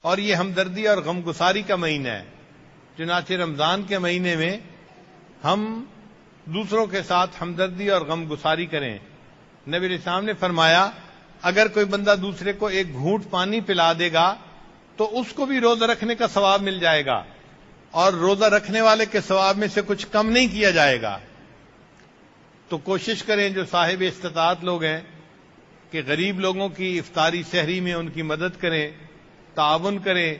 اور یہ ہمدردی اور غم گساری کا مہینہ ہے. چنانچہ رمضان کے مہینے میں ہم دوسروں کے ساتھ ہمدردی اور غم گساری کریں. نبی علیہ السلام نے فرمایا اگر کوئی بندہ دوسرے کو ایک گھونٹ پانی پلا دے گا تو اس کو بھی روزہ رکھنے کا ثواب مل جائے گا اور روزہ رکھنے والے کے ثواب میں سے کچھ کم نہیں کیا جائے گا. تو کوشش کریں جو صاحب استطاعت لوگ ہیں کہ غریب لوگوں کی افطاری سحری میں ان کی مدد کریں، تعاون کریں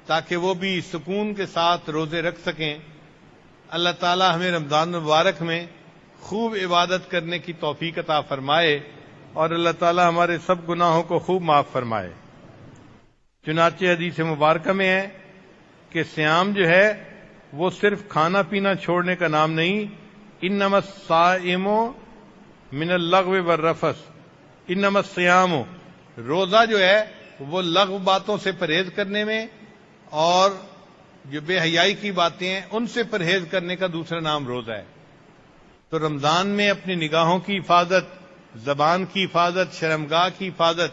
تاکہ وہ بھی سکون کے ساتھ روزے رکھ سکیں. اللہ تعالی ہمیں رمضان مبارک میں خوب عبادت کرنے کی توفیق عطا فرمائے اور اللہ تعالی ہمارے سب گناہوں کو خوب معاف فرمائے. چنانچہ حدیث مبارکہ میں ہے کہ صیام جو ہے وہ صرف کھانا پینا چھوڑنے کا نام نہیں. انما الصائم من اللغو والرفث، انما الصیام، روزہ جو ہے وہ لغو باتوں سے پرہیز کرنے میں اور جو بے حیائی کی باتیں ہیں ان سے پرہیز کرنے کا دوسرا نام روزہ ہے. تو رمضان میں اپنی نگاہوں کی حفاظت، زبان کی حفاظت، شرمگاہ کی حفاظت،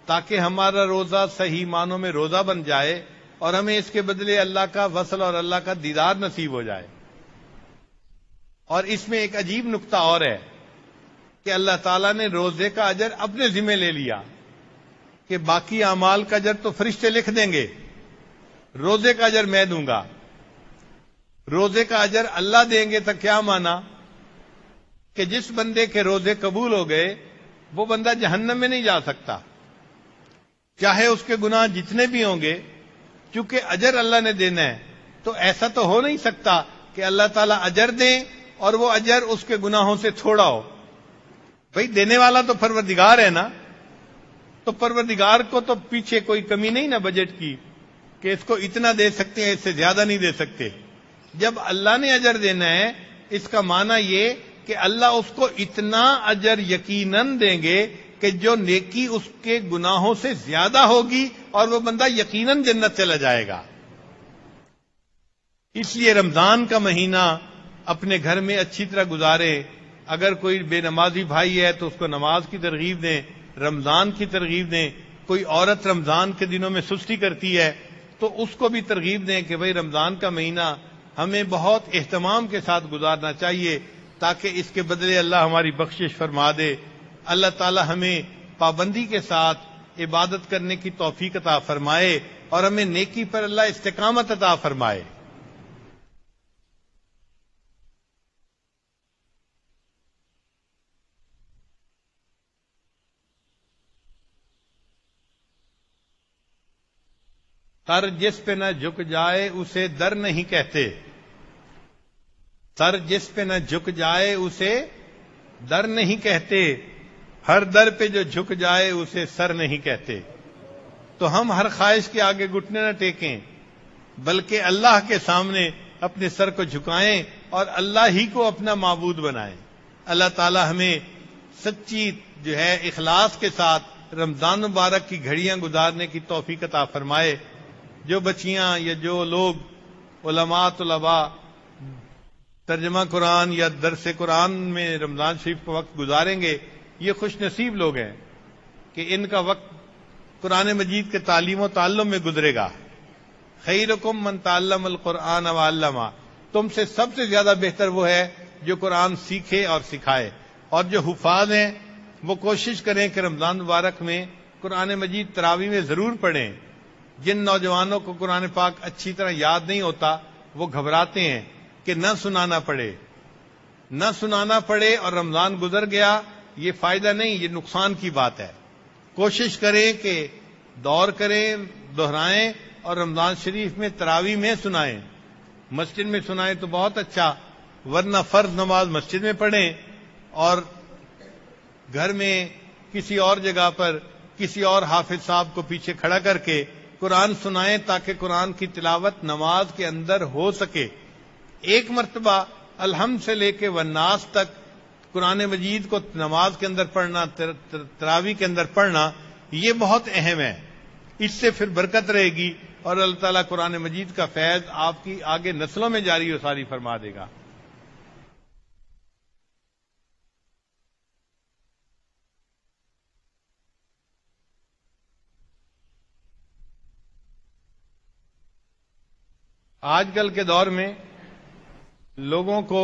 تاکہ ہمارا روزہ صحیح معنوں میں روزہ بن جائے اور ہمیں اس کے بدلے اللہ کا وصل اور اللہ کا دیدار نصیب ہو جائے. اور اس میں ایک عجیب نقطہ اور ہے کہ اللہ تعالیٰ نے روزے کا اجر اپنے ذمہ لے لیا کہ باقی اعمال کا اجر تو فرشتے لکھ دیں گے، روزے کا اجر میں دوں گا. روزے کا اجر اللہ دیں گے تو کیا مانا کہ جس بندے کے روزے قبول ہو گئے وہ بندہ جہنم میں نہیں جا سکتا چاہے اس کے گناہ جتنے بھی ہوں گے، چونکہ اجر اللہ نے دینا ہے. تو ایسا تو ہو نہیں سکتا کہ اللہ تعالیٰ اجر دیں اور وہ اجر اس کے گناہوں سے تھوڑا ہو. بھئی دینے والا تو پروردگار ہے نا، تو پروردگار کو تو پیچھے کوئی کمی نہیں نا بجٹ کی کہ اس کو اتنا دے سکتے ہیں، اس سے زیادہ نہیں دے سکتے. جب اللہ نے اجر دینا ہے اس کا معنی یہ کہ اللہ اس کو اتنا اجر یقیناً دیں گے کہ جو نیکی اس کے گناہوں سے زیادہ ہوگی اور وہ بندہ یقیناً جنت چلا جائے گا. اس لیے رمضان کا مہینہ اپنے گھر میں اچھی طرح گزارے. اگر کوئی بے نمازی بھائی ہے تو اس کو نماز کی ترغیب دیں، رمضان کی ترغیب دیں. کوئی عورت رمضان کے دنوں میں سستی کرتی ہے تو اس کو بھی ترغیب دیں کہ بھئی رمضان کا مہینہ ہمیں بہت اہتمام کے ساتھ گزارنا چاہیے تاکہ اس کے بدلے اللہ ہماری بخشش فرما دے. اللہ تعالی ہمیں پابندی کے ساتھ عبادت کرنے کی توفیق عطا فرمائے اور ہمیں نیکی پر اللہ استقامت عطا فرمائے. سر جس پہ نہ جھک جائے اسے در نہیں کہتے. سر جس پہ نہ جھک جائے اسے در نہیں کہتے، ہر در پہ جو جھک جائے اسے سر نہیں کہتے. تو ہم ہر خواہش کے آگے گھٹنے نہ ٹیکیں بلکہ اللہ کے سامنے اپنے سر کو جھکائیں اور اللہ ہی کو اپنا معبود بنائیں. اللہ تعالی ہمیں سچی جو ہے اخلاص کے ساتھ رمضان مبارک کی گھڑیاں گزارنے کی توفیق عطا فرمائے. جو بچیاں یا جو لوگ علماء طلباء ترجمہ قرآن یا درس قرآن میں رمضان شریف کا وقت گزاریں گے یہ خوش نصیب لوگ ہیں کہ ان کا وقت قرآن مجید کے تعلیم و تعلم میں گزرے گا. خیرکم من تعلم القرآن وعلمہ، تم سے سب سے زیادہ بہتر وہ ہے جو قرآن سیکھے اور سکھائے. اور جو حفاظ ہیں وہ کوشش کریں کہ رمضان مبارک میں قرآن مجید تراویح میں ضرور پڑھیں. جن نوجوانوں کو قرآن پاک اچھی طرح یاد نہیں ہوتا وہ گھبراتے ہیں کہ نہ سنانا پڑے اور رمضان گزر گیا، یہ فائدہ نہیں، یہ نقصان کی بات ہے. کوشش کریں کہ دور کریں، دہرائیں اور رمضان شریف میں تراویح میں سنائیں. مسجد میں سنائیں تو بہت اچھا، ورنہ فرض نماز مسجد میں پڑھیں اور گھر میں کسی اور جگہ پر کسی اور حافظ صاحب کو پیچھے کھڑا کر کے قرآن سنائیں تاکہ قرآن کی تلاوت نماز کے اندر ہو سکے. ایک مرتبہ الحمد سے لے کے والناس تک قرآن مجید کو نماز کے اندر پڑھنا، تراویح کے اندر پڑھنا، یہ بہت اہم ہے. اس سے پھر برکت رہے گی اور اللہ تعالیٰ قرآن مجید کا فیض آپ کی آگے نسلوں میں جاری و ساری فرما دے گا. آج کل کے دور میں لوگوں کو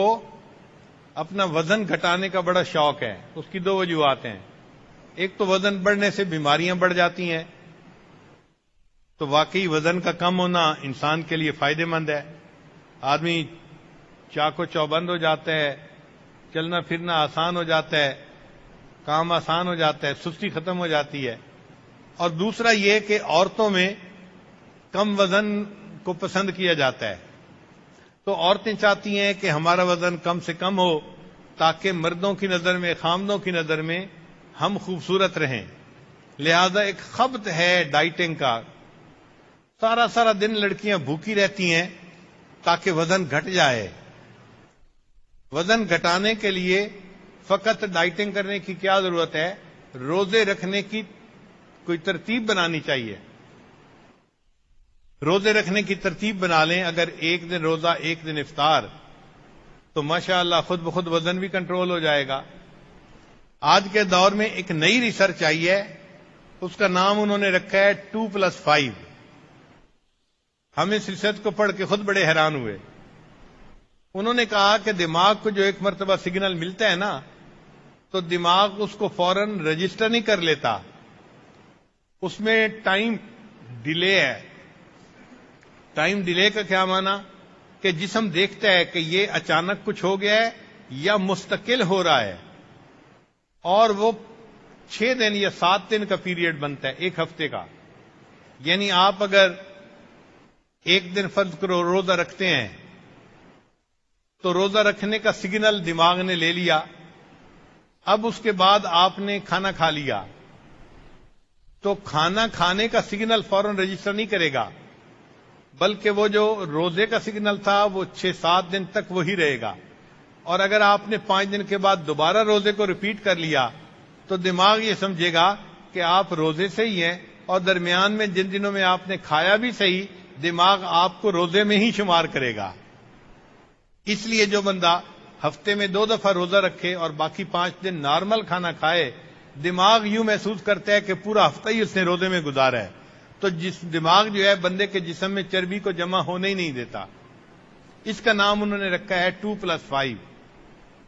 اپنا وزن گھٹانے کا بڑا شوق ہے. اس کی دو وجوہات ہیں. ایک تو وزن بڑھنے سے بیماریاں بڑھ جاتی ہیں، تو واقعی وزن کا کم ہونا انسان کے لیے فائدہ مند ہے. آدمی چاق و چوبند ہو جاتا ہے، چلنا پھرنا آسان ہو جاتا ہے، کام آسان ہو جاتا ہے، سستی ختم ہو جاتی ہے. اور دوسرا یہ کہ عورتوں میں کم وزن کو پسند کیا جاتا ہے، تو عورتیں چاہتی ہیں کہ ہمارا وزن کم سے کم ہو تاکہ مردوں کی نظر میں، خامدوں کی نظر میں ہم خوبصورت رہیں. لہذا ایک خبط ہے ڈائٹنگ کا. سارا دن لڑکیاں بھوکی رہتی ہیں تاکہ وزن گھٹ جائے. وزن گھٹانے کے لیے فقط ڈائٹنگ کرنے کی کیا ضرورت ہے؟ روزے رکھنے کی کوئی ترتیب بنانی چاہیے. روزے رکھنے کی ترتیب بنا لیں. اگر ایک دن روزہ ایک دن افطار تو ماشاءاللہ خود بخود وزن بھی کنٹرول ہو جائے گا. آج کے دور میں ایک نئی ریسرچ آئی ہے، اس کا نام انہوں نے رکھا ہے 2+5. ہم اس ریسرچ کو پڑھ کے خود بڑے حیران ہوئے. انہوں نے کہا کہ دماغ کو جو ایک مرتبہ سگنل ملتا ہے نا، تو دماغ اس کو فوراً رجسٹر نہیں کر لیتا، اس میں ٹائم ڈیلے ہے. ٹائم ڈیلے کا کیا معنی؟ کہ جسم دیکھتا ہے کہ یہ اچانک کچھ ہو گیا ہے یا مستقل ہو رہا ہے، اور وہ 6 دن یا 7 دن کا پیریڈ بنتا ہے ایک ہفتے کا. یعنی آپ اگر ایک دن فرض کرو روزہ رکھتے ہیں تو روزہ رکھنے کا سگنل دماغ نے لے لیا. اب اس کے بعد آپ نے کھانا کھا لیا تو کھانا کھانے کا سگنل فوراً رجسٹر نہیں کرے گا، بلکہ وہ جو روزے کا سگنل تھا وہ 6-7 دن تک وہی رہے گا. اور اگر آپ نے 5 دن کے بعد دوبارہ روزے کو ریپیٹ کر لیا تو دماغ یہ سمجھے گا کہ آپ روزے سے ہی ہیں، اور درمیان میں جن دنوں میں آپ نے کھایا بھی صحیح، دماغ آپ کو روزے میں ہی شمار کرے گا. اس لیے جو بندہ ہفتے میں 2 دفعہ روزہ رکھے اور باقی 5 دن نارمل کھانا کھائے، دماغ یوں محسوس کرتا ہے کہ پورا ہفتہ ہی اس نے روزے میں گزارا ہے. تو جس دماغ جو ہے بندے کے جسم میں چربی کو جمع ہونے ہی نہیں دیتا. اس کا نام انہوں نے رکھا ہے 2+5.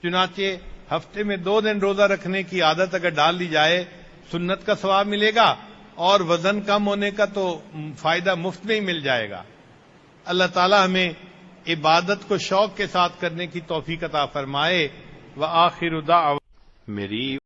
چنانچہ ہفتے میں 2 دن روزہ رکھنے کی عادت اگر ڈال دی جائے، سنت کا ثواب ملے گا اور وزن کم ہونے کا تو فائدہ مفت میں ہی مل جائے گا. اللہ تعالی ہمیں عبادت کو شوق کے ساتھ کرنے کی توفیق عطا فرمائے. وآخر دعوانا میری